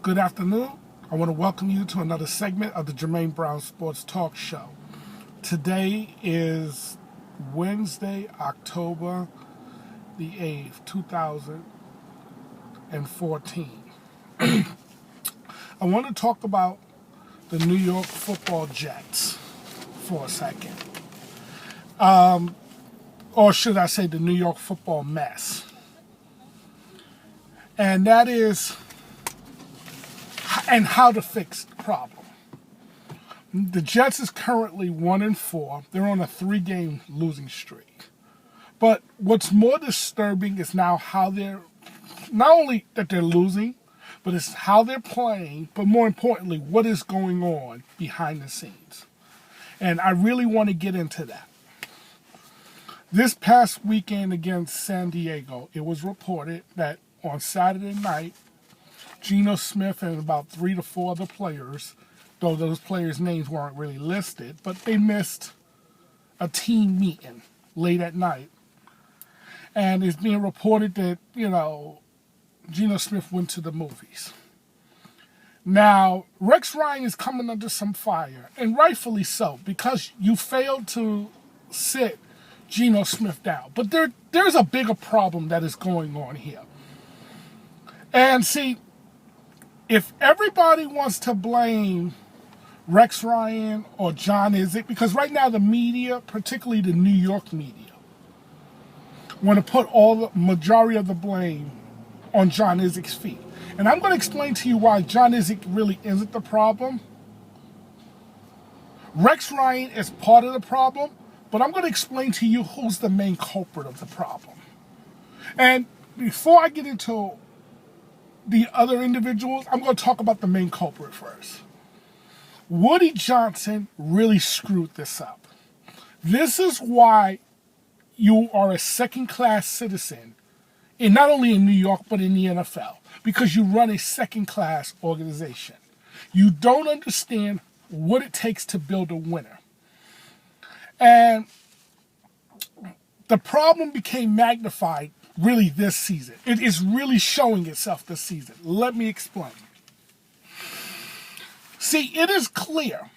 Good afternoon. I want to welcome you to another segment of the Jermaine Brown Sports Talk Show. Today is Wednesday, October the 8th, 2014. I want to talk about the New York Football Jets for a second. Or should I say the New York Football mess. And that is, and how to fix the problem. The Jets is currently 1-4. They're on a 3-game losing streak. But what's more disturbing is now how they're, not only that they're losing, but it's how they're playing, but more importantly, what is going on behind the scenes. And I really want to get into that. This past weekend against San Diego, it was reported that on Saturday night, Geno Smith and about 3 to 4 other players, though those players' names weren't really listed, but they missed a team meeting late at night. And it's being reported that, Geno Smith went to the movies. Now, Rex Ryan is coming under some fire, and rightfully so, because you failed to sit Geno Smith down. But there's a bigger problem that is going on here. And see, if everybody wants to blame Rex Ryan or John Izek, because right now the media, particularly the New York media, want to put all the majority of the blame on John Izek's feet. And I'm going to explain to you why John Izek really isn't the problem. Rex Ryan is part of the problem, but I'm going to explain to you who's the main culprit of the problem. And before I get into the other individuals, I'm going to talk about the main culprit first. Woody Johnson really screwed this up. This is why you are a second-class citizen, and not only in New York, but in the NFL, because you run a second-class organization. You don't understand what it takes to build a winner. And the problem became magnified really this season. It is really showing itself this season. Let me explain. See, it is clear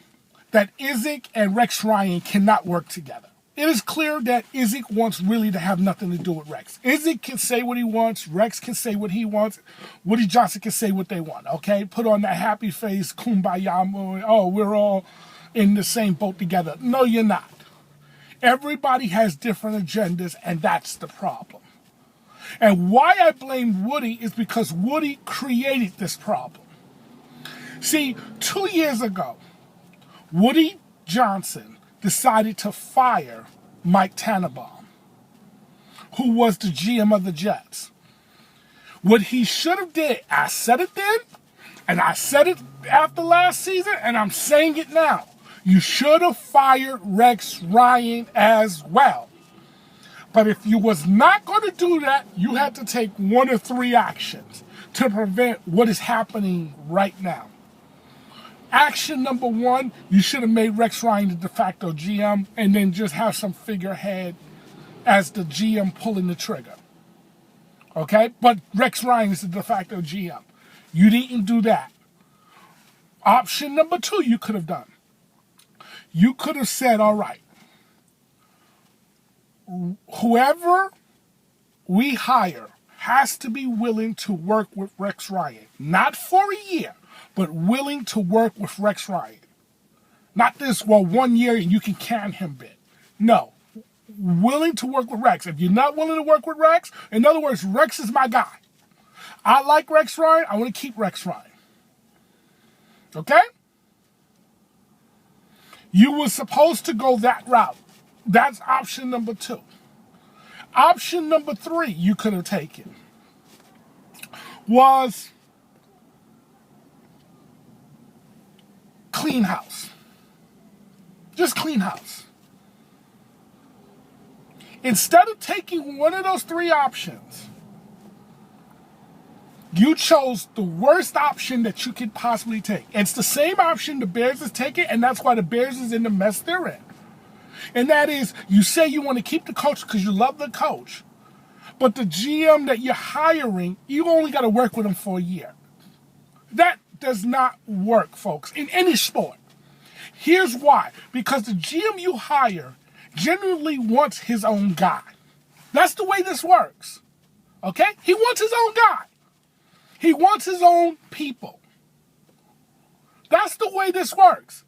that Izek and Rex Ryan cannot work together. It is clear that Izek wants really to have nothing to do with Rex. Izek can say what he wants. Rex can say what he wants. Woody Johnson can say what they want, okay? Put on that happy face, kumbaya, oh, we're all in the same boat together. No, you're not. Everybody has different agendas, and that's the problem. And why I blame Woody is because Woody created this problem. See, 2 years ago, Woody Johnson decided to fire Mike Tannenbaum, who was the GM of the Jets. What he should have did, I said it then, and I said it after last season, and I'm saying it now. You should have fired Rex Ryan as well. But if you was not going to do that, you had to take 1 or 3 actions to prevent what is happening right now. Action number 1, you should have made Rex Ryan the de facto GM and then just have some figurehead as the GM pulling the trigger. Okay? But Rex Ryan is the de facto GM. You didn't do that. Option number 2 you could have done. You could have said, all right, whoever we hire has to be willing to work with Rex Ryan. Not for a year, but willing to work with Rex Ryan. Not this, 1 year and you can can him bit. No. Willing to work with Rex. If you're not willing to work with Rex, in other words, Rex is my guy. I like Rex Ryan. I want to keep Rex Ryan. Okay? You were supposed to go that route. That's option number 2. Option number 3 you could have taken was clean house. Just clean house. Instead of taking one of those 3 options, you chose the worst option that you could possibly take. It's the same option the Bears is taking, and that's why the Bears is in the mess they're in. And that is, you say you want to keep the coach because you love the coach, but the GM that you're hiring, you only got to work with him for a year. That does not work, folks, in any sport. Here's why. Because the GM you hire generally wants his own guy. That's the way this works. Okay? He wants his own guy. He wants his own people. That's the way this works.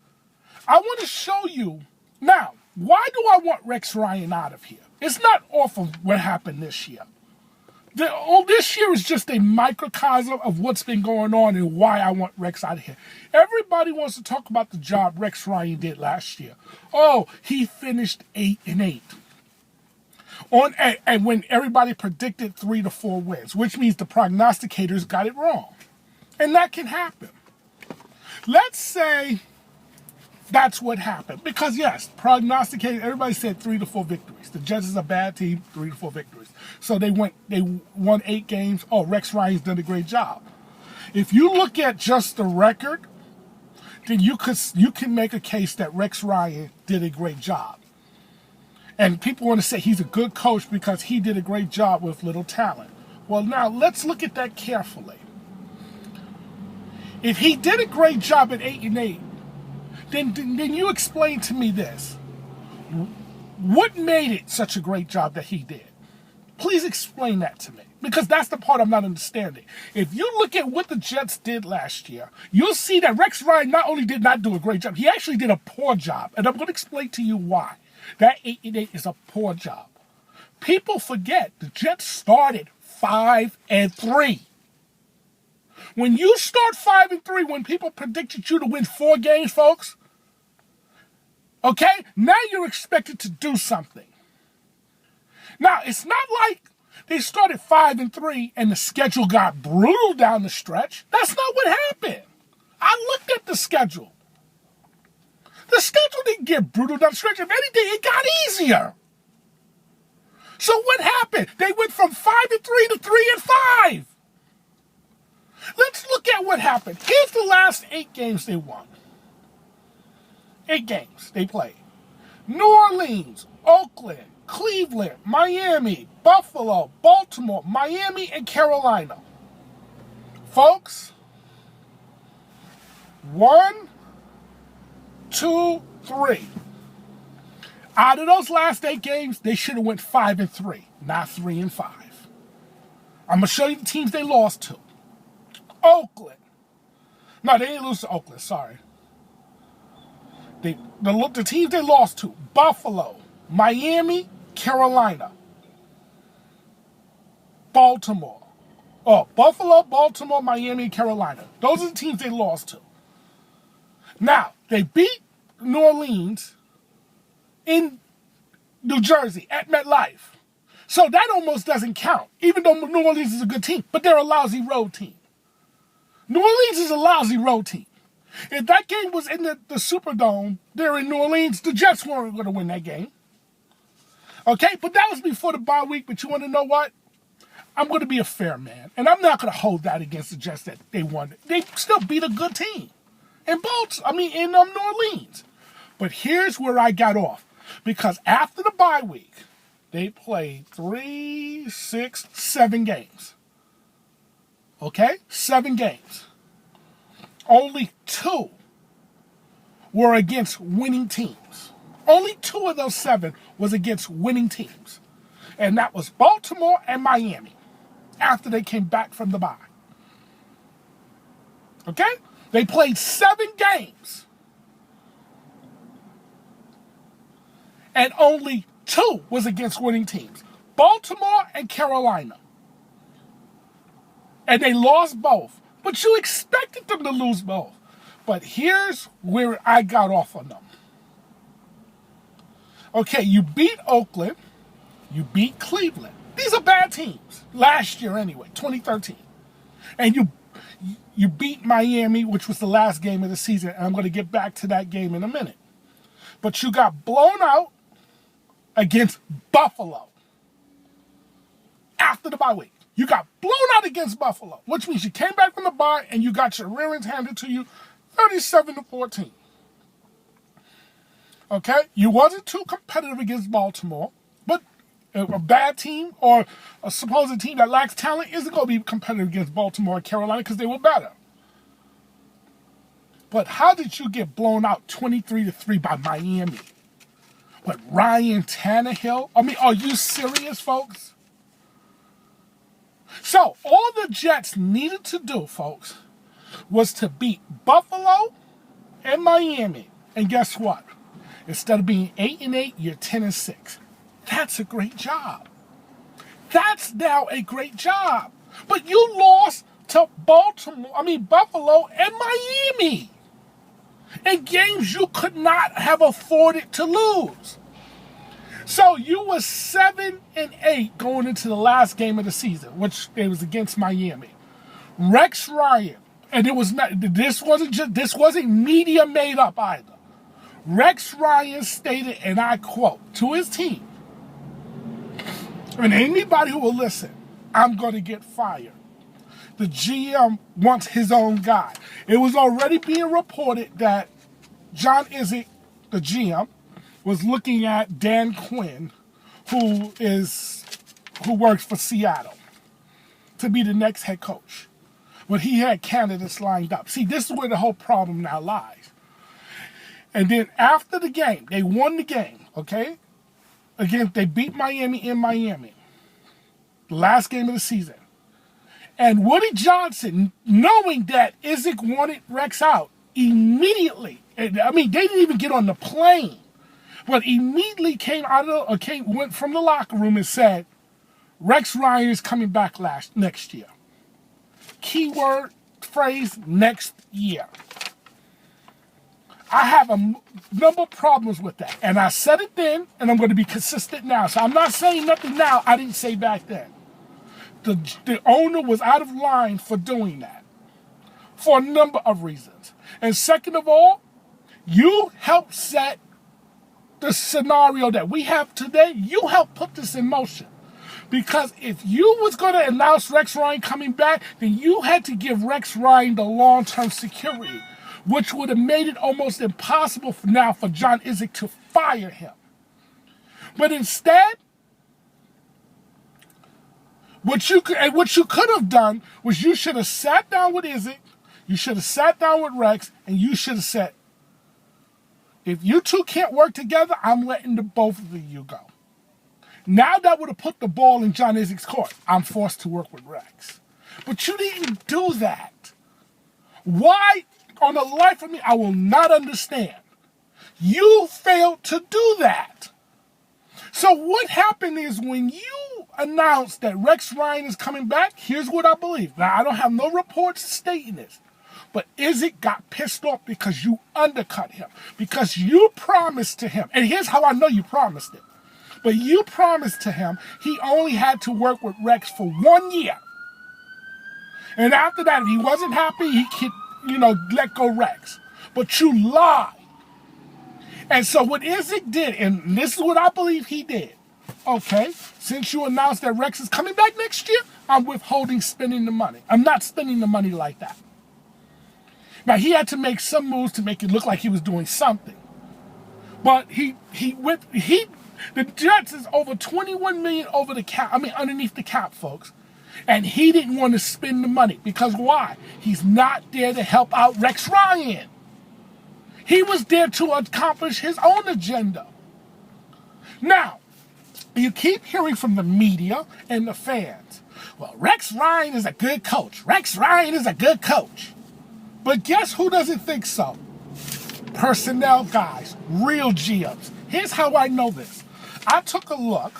I want to show you. Now, why do I want Rex Ryan out of here? It's not off of what happened this year. This year is just a microcosm of what's been going on and why I want Rex out of here. Everybody wants to talk about the job Rex Ryan did last year. Oh, he finished 8-8. And when everybody predicted 3 to 4 wins, which means the prognosticators got it wrong. And that can happen. Let's say that's what happened. Because yes, prognosticators, everybody said 3 to 4 victories. The Jets is a bad team, 3 to 4 victories. So they won 8 games. Oh, Rex Ryan's done a great job. If you look at just the record, then you can make a case that Rex Ryan did a great job. And people want to say he's a good coach because he did a great job with little talent. Well, now let's look at that carefully. If he did a great job at 8-8, then you explain to me this. What made it such a great job that he did? Please explain that to me, because that's the part I'm not understanding. If you look at what the Jets did last year, you'll see that Rex Ryan not only did not do a great job, he actually did a poor job. And I'm going to explain to you why. That 8-8 is a poor job. People forget the Jets started 5-3. When you start 5-3, when people predicted you to win 4 games, folks, okay, now you're expected to do something. Now, it's not like they started 5-3 and the schedule got brutal down the stretch. That's not what happened. I looked at the schedule. The schedule didn't get brutal down the stretch. If anything, it got easier. So what happened? They went from 5-3 to 3-5. Let's look at what happened. Here's the last 8 games they won. 8 games they played. New Orleans, Oakland, Cleveland, Miami, Buffalo, Baltimore, Miami, and Carolina. Folks, 1, 2, 3. Out of those last 8 games, they should have went 5-3, not 3-5. I'm gonna show you the teams they lost to. Oakland. No, they didn't lose to Oakland. Sorry. The teams they lost to: Buffalo, Miami, Carolina, Baltimore. Oh, Buffalo, Baltimore, Miami, Carolina. Those are the teams they lost to. Now, they beat New Orleans in New Jersey at MetLife. So that almost doesn't count, even though New Orleans is a good team, but they're a lousy road team. New Orleans is a lousy road team. If that game was in the Superdome, they're in New Orleans, the Jets weren't going to win that game. Okay, but that was before the bye week, but you want to know what? I'm going to be a fair man, and I'm not going to hold that against the Jets that they won. They still beat a good team in New Orleans. But here's where I got off, because after the bye week, they played 3, 6, 7 games. Okay? 7 games. Only 2 were against winning teams. Only 2 of those 7 was against winning teams. And that was Baltimore and Miami after they came back from the bye. Okay? They played 7 games. And only 2 was against winning teams. Baltimore and Carolina. And they lost both. But you expected them to lose both. But here's where I got off on them. Okay, you beat Oakland. You beat Cleveland. These are bad teams. Last year anyway, 2013. And you beat Miami, which was the last game of the season. And I'm going to get back to that game in a minute. But you got blown out against Buffalo after the bye week. You got blown out against Buffalo, which means you came back from the bye and you got your rear ends handed to you 37-14. Okay? You wasn't too competitive against Baltimore, but a bad team or a supposed team that lacks talent isn't going to be competitive against Baltimore and Carolina because they were better. But how did you get blown out 23-3 by Miami? What, Ryan Tannehill? I mean, are you serious, folks? So, all the Jets needed to do, folks, was to beat Buffalo and Miami. And guess what? Instead of being 8-8, you're 10-6. That's a great job. That's now a great job. But you lost to Buffalo and Miami in games you could not have afforded to lose. So you were 7-8 going into the last game of the season, which it was against Miami. Rex Ryan, and this wasn't media made up either. Rex Ryan stated, and I quote, to his team, and anybody who will listen, I'm going to get fired. The GM wants his own guy. It was already being reported that John Izek, the GM, was looking at Dan Quinn, who works for Seattle, to be the next head coach. But he had candidates lined up. See, this is where the whole problem now lies. And then after the game, they won the game, okay? Again, they beat Miami in Miami. The last game of the season. And Woody Johnson, knowing that Izek wanted Rex out, immediately, they didn't even get on the plane, but immediately went from the locker room and said, Rex Ryan is coming back next year. Keyword phrase, next year. I have a number of problems with that. And I said it then, and I'm going to be consistent now. So I'm not saying nothing now I didn't say back then. The owner was out of line for doing that for a number of reasons. And second of all, you helped set the scenario that we have today. You helped put this in motion. Because if you was going to announce Rex Ryan coming back, then you had to give Rex Ryan the long-term security, which would have made it almost impossible for John Izek to fire him. But instead, what you could have done was you should have sat down with Izek, you should have sat down with Rex, and you should have said, if you two can't work together, I'm letting the both of you go. Now that would have put the ball in John Izek's court. I'm forced to work with Rex. But you didn't do that. Why? On the life of me, I will not understand. You failed to do that. So what happened is when you announced that Rex Ryan is coming back, here's what I believe. Now, I don't have no reports stating this. But Izek got pissed off because you undercut him. Because you promised to him. And here's how I know you promised it. But you promised to him he only had to work with Rex for 1 year. And after that, if he wasn't happy, he could, let go Rex. But you lied. And so what Izek did, and this is what I believe he did. Okay, since you announced that Rex is coming back next year, I'm withholding spending the money. I'm not spending the money like that. Now, he had to make some moves to make it look like he was doing something. But the Jets is over $21 million over the cap. Underneath the cap, folks. And he didn't want to spend the money. Because why? He's not there to help out Rex Ryan. He was there to accomplish his own agenda. Now, you keep hearing from the media and the fans, well, Rex Ryan is a good coach. Rex Ryan is a good coach. But guess who doesn't think so? Personnel guys, real GMs. Here's how I know this. I took a look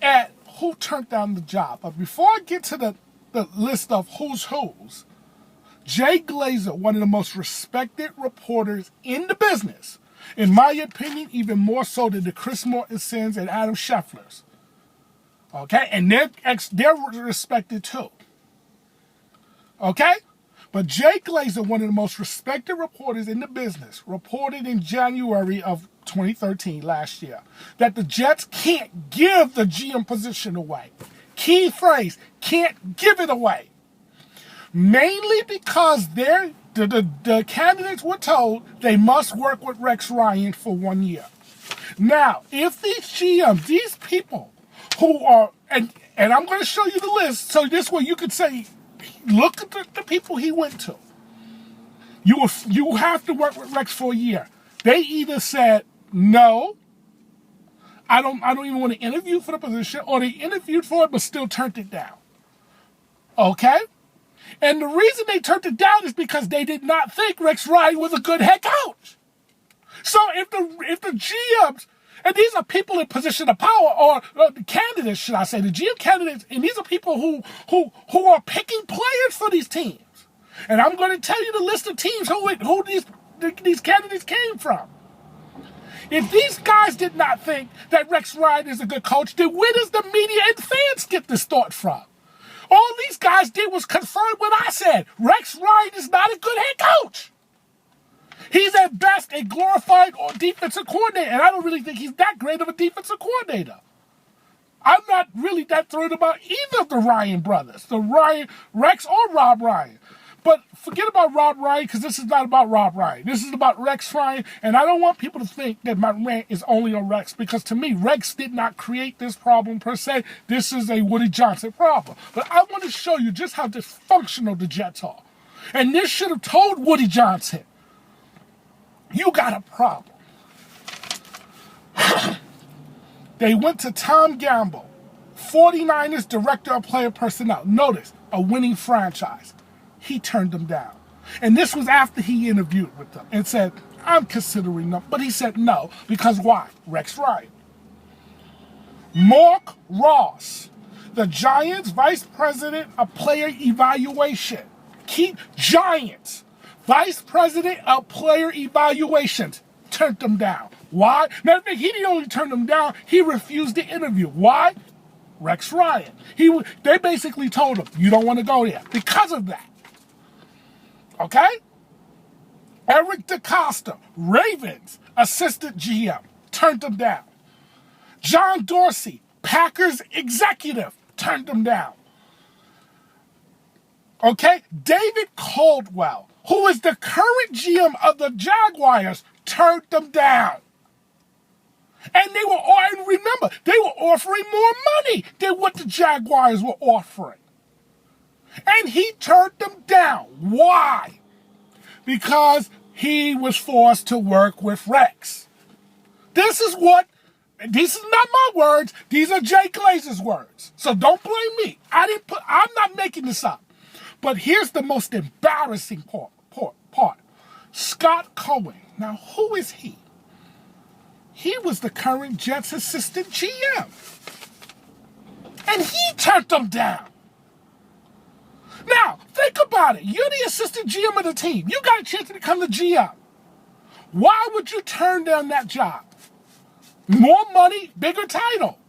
at who turned down the job. But before I get to the list of who's, Jay Glazer, one of the most respected reporters in the business, in my opinion, even more so than the Chris Mortensens and Adam Schefflers. Okay? And they're respected too. Okay? But Jay Glazer, one of the most respected reporters in the business, reported in January of 2013, last year, that the Jets can't give the GM position away. Key phrase, can't give it away. Mainly because the candidates were told they must work with Rex Ryan for 1 year. Now, if these GMs, these people who are, and I'm going to show you the list, so this way you could say, look at the people he went to. You have to work with Rex for a year. They either said no, I don't even want to interview for the position, or they interviewed for it but still turned it down. Okay? And the reason they turned it down is because they did not think Rex Ryan was a good head coach. So if the GMs, and these are people in position of power, or the candidates, should I say, the GM candidates, and these are people who are picking players for these teams. And I'm going to tell you the list of teams who these candidates came from. If these guys did not think that Rex Ryan is a good coach, then where does the media and fans get this thought from? All these guys did was confirm what I said. Rex Ryan is not a good head coach. He's at best a glorified defensive coordinator, and I don't really think he's that great of a defensive coordinator. I'm not really that thrilled about either of the Ryan brothers, Rex or Rob Ryan. But forget about Rob Ryan, because this is not about Rob Ryan. This is about Rex Ryan, and I don't want people to think that my rant is only on Rex, because to me, Rex did not create this problem per se. This is a Woody Johnson problem. But I want to show you just how dysfunctional the Jets are. And this should have told Woody Johnson, you got a problem. They went to Tom Gamble, 49ers Director of Player Personnel. Notice, a winning franchise. He turned them down. And this was after he interviewed with them and said, I'm considering them. But he said no, because why? Rex Ryan. Mark Ross, the Giants Vice President of Player Evaluation. Giants Vice President of Player Evaluations turned them down. Why? Matter of fact, he didn't only turn them down, he refused the interview. Why? Rex Ryan. They basically told him, you don't want to go there because of that. Okay? Eric DeCosta, Ravens assistant GM, turned them down. John Dorsey, Packers executive, turned them down. Okay? David Caldwell, who is the current GM of the Jaguars, turned them down. And remember, they were offering more money than what the Jaguars were offering. And he turned them down. Why? Because he was forced to work with Rex. These is not my words. These are Jay Glazer's words. So don't blame me. I'm not making this up. But here's the most embarrassing part. Scott Cohen. Now, who is he? He was the current Jets assistant GM. And he turned them down. Now, think about it. You're the assistant GM of the team. You got a chance to become the GM. Why would you turn down that job? More money, bigger title.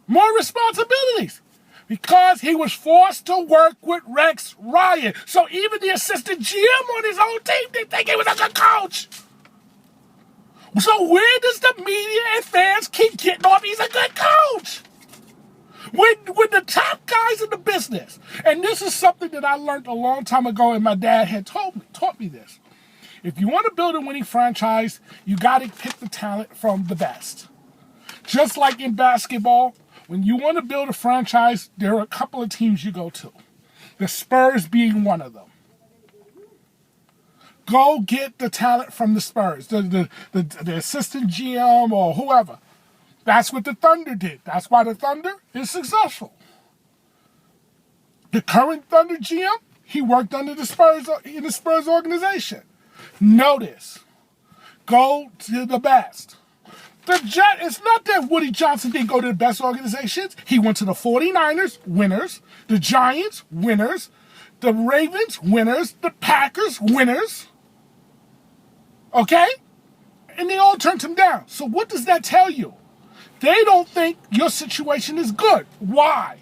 More responsibilities. Because he was forced to work with Rex Ryan. So even the assistant GM on his own team didn't think he was a good coach. So where does the media and fans keep getting off he's a good coach? When the top guys in the business, and this is something that I learned a long time ago, and my dad had taught me this. If you want to build a winning franchise, you got to pick the talent from the best. Just like in basketball, when you want to build a franchise, there are a couple of teams you go to. The Spurs being one of them. Go get the talent from the Spurs, the assistant GM or whoever. That's what the Thunder did. That's why the Thunder is successful. The current Thunder GM, he worked under the Spurs in the Spurs organization. Notice, go to the best. It's not that Woody Johnson didn't go to the best organizations. He went to the 49ers, winners. The Giants, winners. The Ravens, winners. The Packers, winners. Okay? And they all turned him down. So what does that tell you? They don't think your situation is good. Why?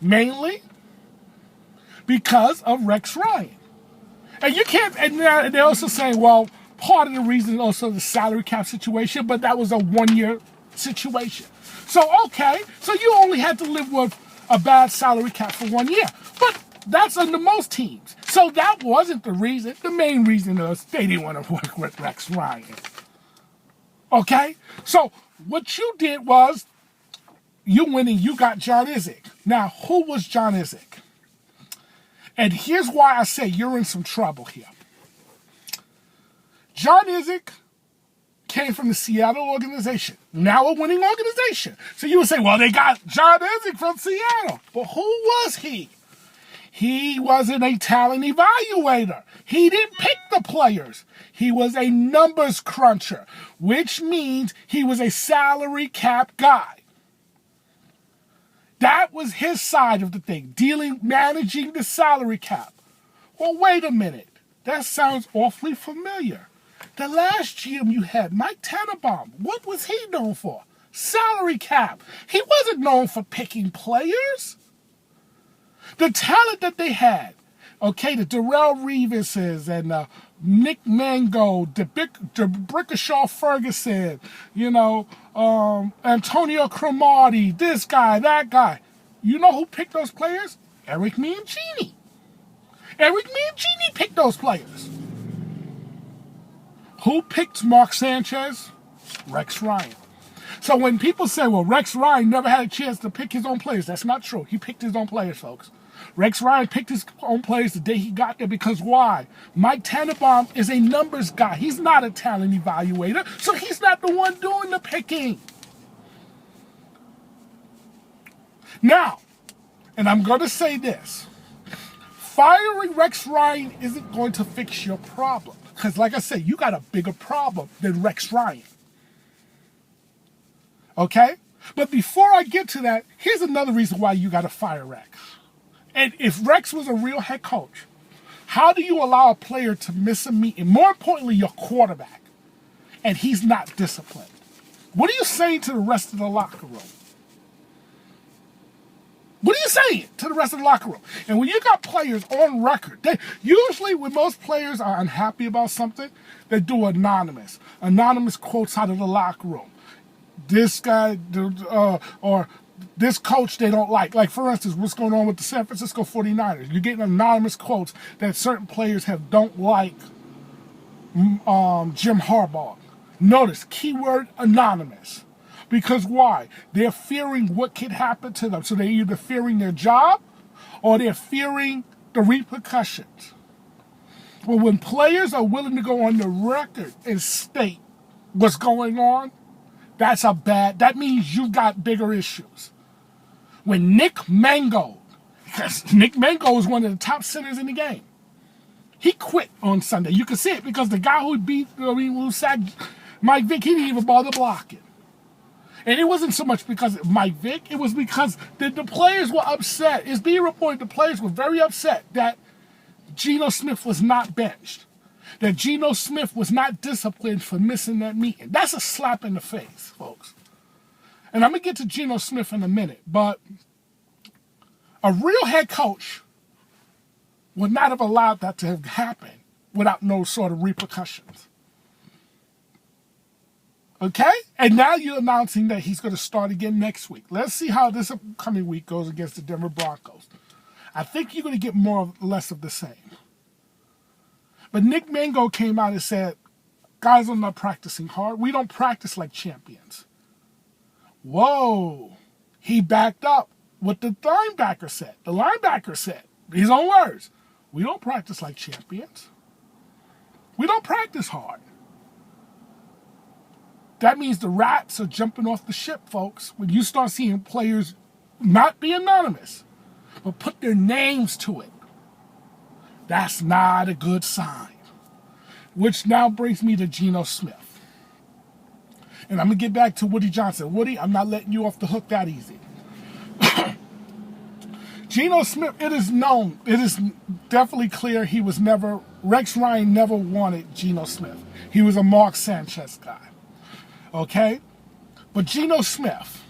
Mainly because of Rex Ryan. And you can't, and they're also saying, well, part of the reason is also the salary cap situation, but that was a 1-year situation. So, okay, so you only had to live with a bad salary cap for 1 year. But that's under most teams. So that wasn't the reason. The main reason was they didn't want to work with Rex Ryan. Okay? So what you did was you went and you got John Izek. Now, who was John Izek? And here's why I say you're in some trouble here. John Izek came from the Seattle organization, now a winning organization. So you would say, well, they got John Izek from Seattle. But who was he? He wasn't a talent evaluator. He didn't pick the players. He was a numbers cruncher, which means he was a salary cap guy. That was his side of the thing, managing the salary cap. Well, wait a minute. That sounds awfully familiar. The last GM you had, Mike Tannenbaum, what was he known for? Salary cap. He wasn't known for picking players. The talent that they had, okay, the Darrelle Reeveses and Nick Mango, the Brickashaw Ferguson, Antonio Cromartie, this guy, that guy. You know who picked those players? Eric Mangini. Eric Mangini picked those players. Who picked Mark Sanchez? Rex Ryan. So when people say, well, Rex Ryan never had a chance to pick his own players, that's not true. He picked his own players, folks. Rex Ryan picked his own players the day he got there because why? Mike Tannenbaum is a numbers guy. He's not a talent evaluator, so he's not the one doing the picking. Now, and I'm going to say this, firing Rex Ryan isn't going to fix your problem because, like I said, you got a bigger problem than Rex Ryan. Okay? But before I get to that, here's another reason why you got to fire Rex. And if Rex was a real head coach, how do you allow a player to miss a meeting? More importantly, your quarterback, and he's not disciplined. What are you saying to the rest of the locker room? What are you saying to the rest of the locker room? And when you got players on record, usually when most players are unhappy about something, they do anonymous quotes out of the locker room. This guy, or this coach they don't like. Like, for instance, what's going on with the San Francisco 49ers. You're getting anonymous quotes that certain players don't like Jim Harbaugh. Notice, keyword anonymous. Because why? They're fearing what could happen to them. So they're either fearing their job or they're fearing the repercussions. Well, when players are willing to go on the record and state what's going on, that means you've got bigger issues. When Nick Mango, because Nick Mango is one of the top centers in the game, he quit on Sunday. You can see it because the guy who sacked Mike Vick, he didn't even bother blocking. And it wasn't so much because of Mike Vick, it was because the players were upset. It's being reported the players were very upset that Geno Smith was not benched. That Geno Smith was not disciplined for missing that meeting. That's a slap in the face, folks. And I'm going to get to Geno Smith in a minute, but a real head coach would not have allowed that to have happened without no sort of repercussions. Okay? And now you're announcing that he's going to start again next week. Let's see how this upcoming week goes against the Denver Broncos. I think you're going to get more or less of the same. But Nick Mango came out and said, guys are not practicing hard. We don't practice like champions. Whoa. He backed up what the linebacker said. The linebacker said, his own words, we don't practice like champions. We don't practice hard. That means the rats are jumping off the ship, folks. When you start seeing players not be anonymous, but put their names to it, that's not a good sign. Which now brings me to Geno Smith. And I'm going to get back to Woody Johnson. Woody, I'm not letting you off the hook that easy. Geno Smith, it is known, it is definitely clear Rex Ryan never wanted Geno Smith. He was a Mark Sanchez guy. Okay? But Geno Smith,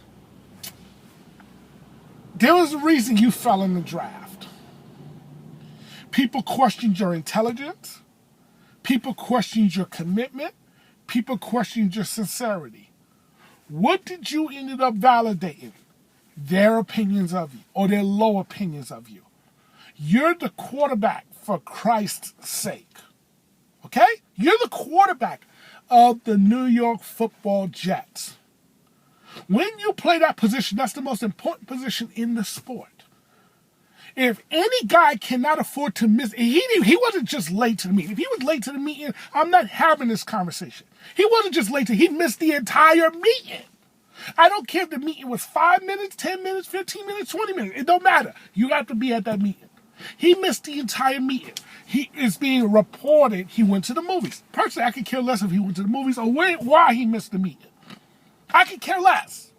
there was a reason you fell in the draft. People questioned your intelligence. People questioned your commitment. People questioned your sincerity. What did you end up validating? Their opinions of you or their low opinions of you. You're the quarterback for Christ's sake. Okay? You're the quarterback of the New York Football Jets. When you play that position, that's the most important position in the sport. If any guy cannot afford to miss, he wasn't just late to the meeting. If he was late to the meeting, I'm not having this conversation. He wasn't just late he missed the entire meeting. I don't care if the meeting was 5 minutes, 10 minutes, 15 minutes, 20 minutes. It don't matter. You have to be at that meeting. He missed the entire meeting. He is being reported he went to the movies. Personally, I could care less if he went to the movies or why he missed the meeting. I could care less.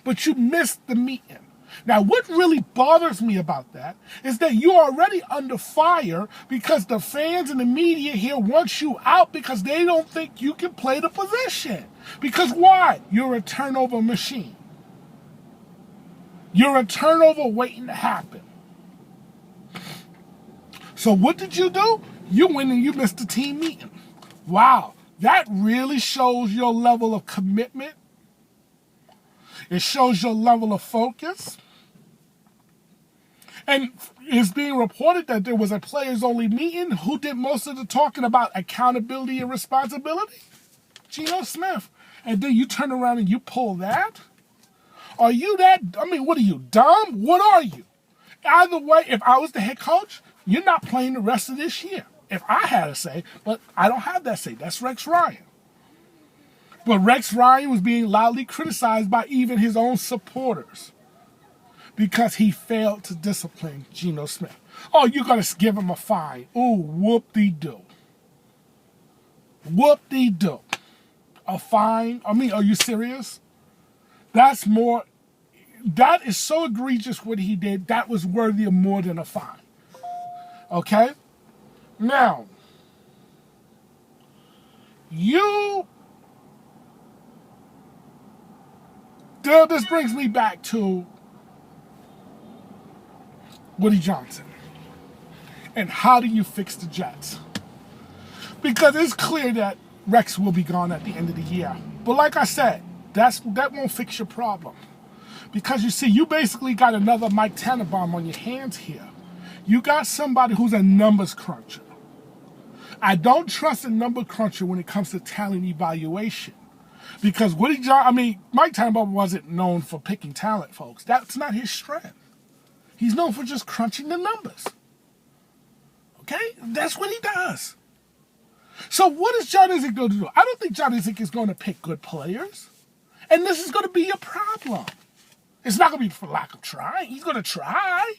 But you missed the meeting. Now, what really bothers me about that is that you're already under fire because the fans and the media here want you out because they don't think you can play the position. Because why? You're a turnover machine. You're a turnover waiting to happen. So what did you do? You went and you missed the team meeting. Wow, that really shows your level of commitment. It shows your level of focus. And it's being reported that there was a players-only meeting. Who did most of the talking about accountability and responsibility? Geno Smith. And then you turn around and you pull that? Are you that, what are you, dumb? What are you? Either way, if I was the head coach, you're not playing the rest of this year. If I had a say, but I don't have that say. That's Rex Ryan. But Rex Ryan was being loudly criticized by even his own supporters because he failed to discipline Geno Smith. Oh, you're going to give him a fine. Oh, whoop-de-doo. Whoop-de-doo. A fine? Are you serious? That is so egregious what he did. That was worthy of more than a fine. Okay? Now, this brings me back to Woody Johnson. And how do you fix the Jets? Because it's clear that Rex will be gone at the end of the year. But like I said, that won't fix your problem. Because you see, you basically got another Mike Tannenbaum on your hands here. You got somebody who's a numbers cruncher. I don't trust a number cruncher when it comes to talent evaluation. Because Mike Tannenbaum wasn't known for picking talent, folks. That's not his strength. He's known for just crunching the numbers. Okay? That's what he does. So what is John Idzik going to do? I don't think John Idzik is going to pick good players. And this is going to be a problem. It's not going to be for lack of trying. He's going to try.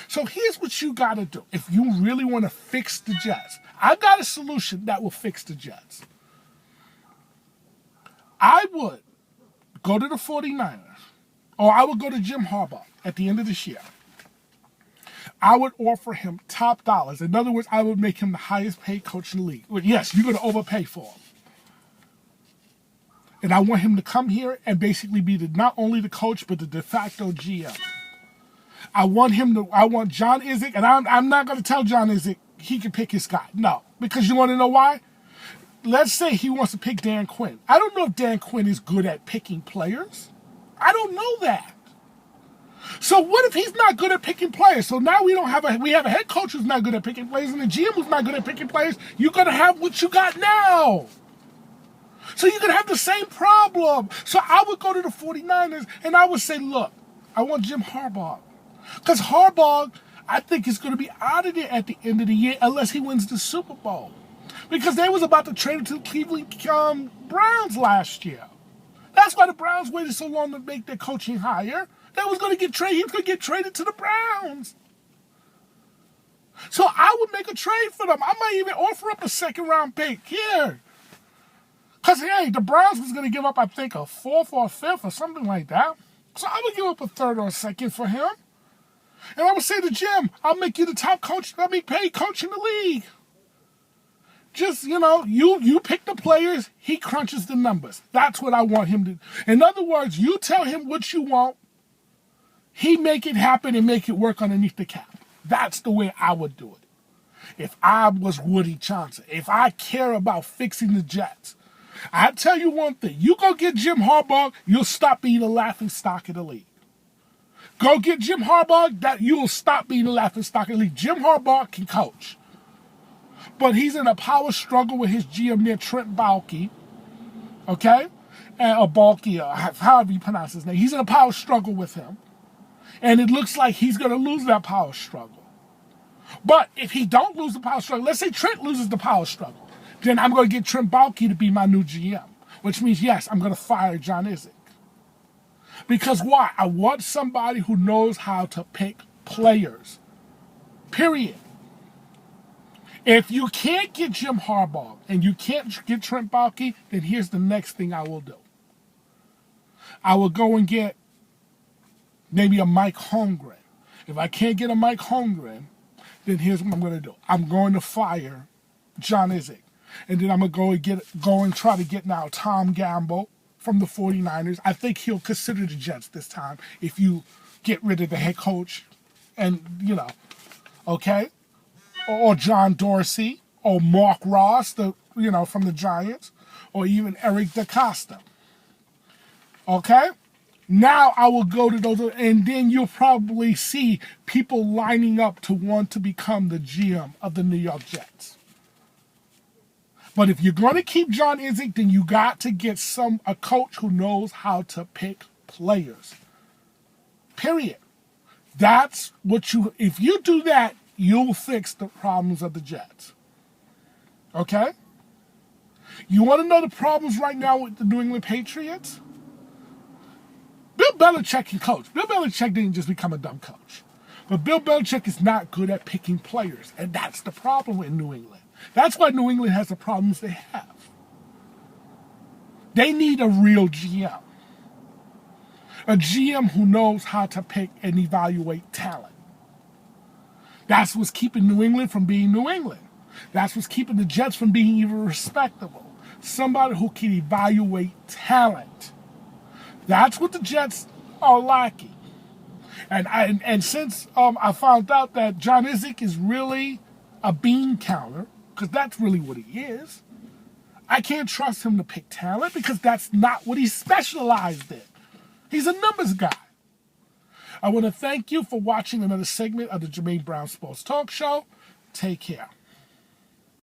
So here's what you got to do. If you really want to fix the Jets, I got a solution that will fix the Jets. I would go to the 49ers, or I would go to Jim Harbaugh at the end of this year. I would offer him top dollars. In other words, I would make him the highest paid coach in the league. Well, yes, you're going to overpay for him. And I want him to come here and basically be not only the coach, but the de facto GM. I want John Idzik, and I'm not going to tell John Idzik he can pick his guy. No, because you want to know why? Let's say he wants to pick Dan Quinn. I don't know if Dan Quinn is good at picking players. I don't know that. So what if he's not good at picking players? So now we have a head coach who's not good at picking players and a GM who's not good at picking players. You're going to have what you got now. So you're going to have the same problem. So I would go to the 49ers and I would say, look, I want Jim Harbaugh. Because Harbaugh, I think, is going to be out of there at the end of the year unless he wins the Super Bowl. Because they was about to trade him to the Cleveland Browns last year. That's why the Browns waited so long to make their coaching hire. He was going to get traded to the Browns. So I would make a trade for them. I might even offer up a second-round pick here. Because, hey, the Browns was going to give up, I think, a fourth or a fifth or something like that. So I would give up a third or a second for him. And I would say to Jim, I'll make you the top coach, paid coach in the league. Just, you pick the players, he crunches the numbers. That's what I want him to do. In other words, you tell him what you want, he make it happen and make it work underneath the cap. That's the way I would do it. If I was Woody Johnson, if I care about fixing the Jets, I tell you one thing, you go get Jim Harbaugh, you'll stop being a laughingstock of the league. Go get Jim Harbaugh, that you will stop being a laughingstock of the league. Jim Harbaugh can coach. But he's in a power struggle with his GM there, Trent Baalke. Okay? Or Baalke, however you pronounce his name. He's in a power struggle with him. And it looks like he's going to lose that power struggle. But if he don't lose the power struggle, let's say Trent loses the power struggle, then I'm going to get Trent Baalke to be my new GM, which means, yes, I'm going to fire John Izek. Because why? I want somebody who knows how to pick players. Period. If you can't get Jim Harbaugh and you can't get Trent Baalke, then here's the next thing I will do. I will go and get maybe a Mike Holmgren. If I can't get a Mike Holmgren, then here's what I'm going to do. I'm going to fire John Izek. And then I'm going to go and try to get now Tom Gamble from the 49ers. I think he'll consider the Jets this time if you get rid of the head coach and, okay? Or John Dorsey or Mark Ross, from the Giants, or even Eric DaCosta. Okay? Now I will go to those, and then you'll probably see people lining up to want to become the GM of the New York Jets. But if you're going to keep John Izek, then you got to get a coach who knows how to pick players. Period. That's what if you do that, you'll fix the problems of the Jets. Okay? You want to know the problems right now with the New England Patriots? Bill Belichick can coach. Bill Belichick didn't just become a dumb coach. But Bill Belichick is not good at picking players. And that's the problem in New England. That's why New England has the problems they have. They need a real GM. A GM who knows how to pick and evaluate talent. That's what's keeping New England from being New England. That's what's keeping the Jets from being even respectable. Somebody who can evaluate talent. That's what the Jets are lacking. And since I found out that John Izek is really a bean counter, because that's really what he is, I can't trust him to pick talent because that's not what he specialized in. He's a numbers guy. I want to thank you for watching another segment of the Jermaine Brown Sports Talk Show. Take care.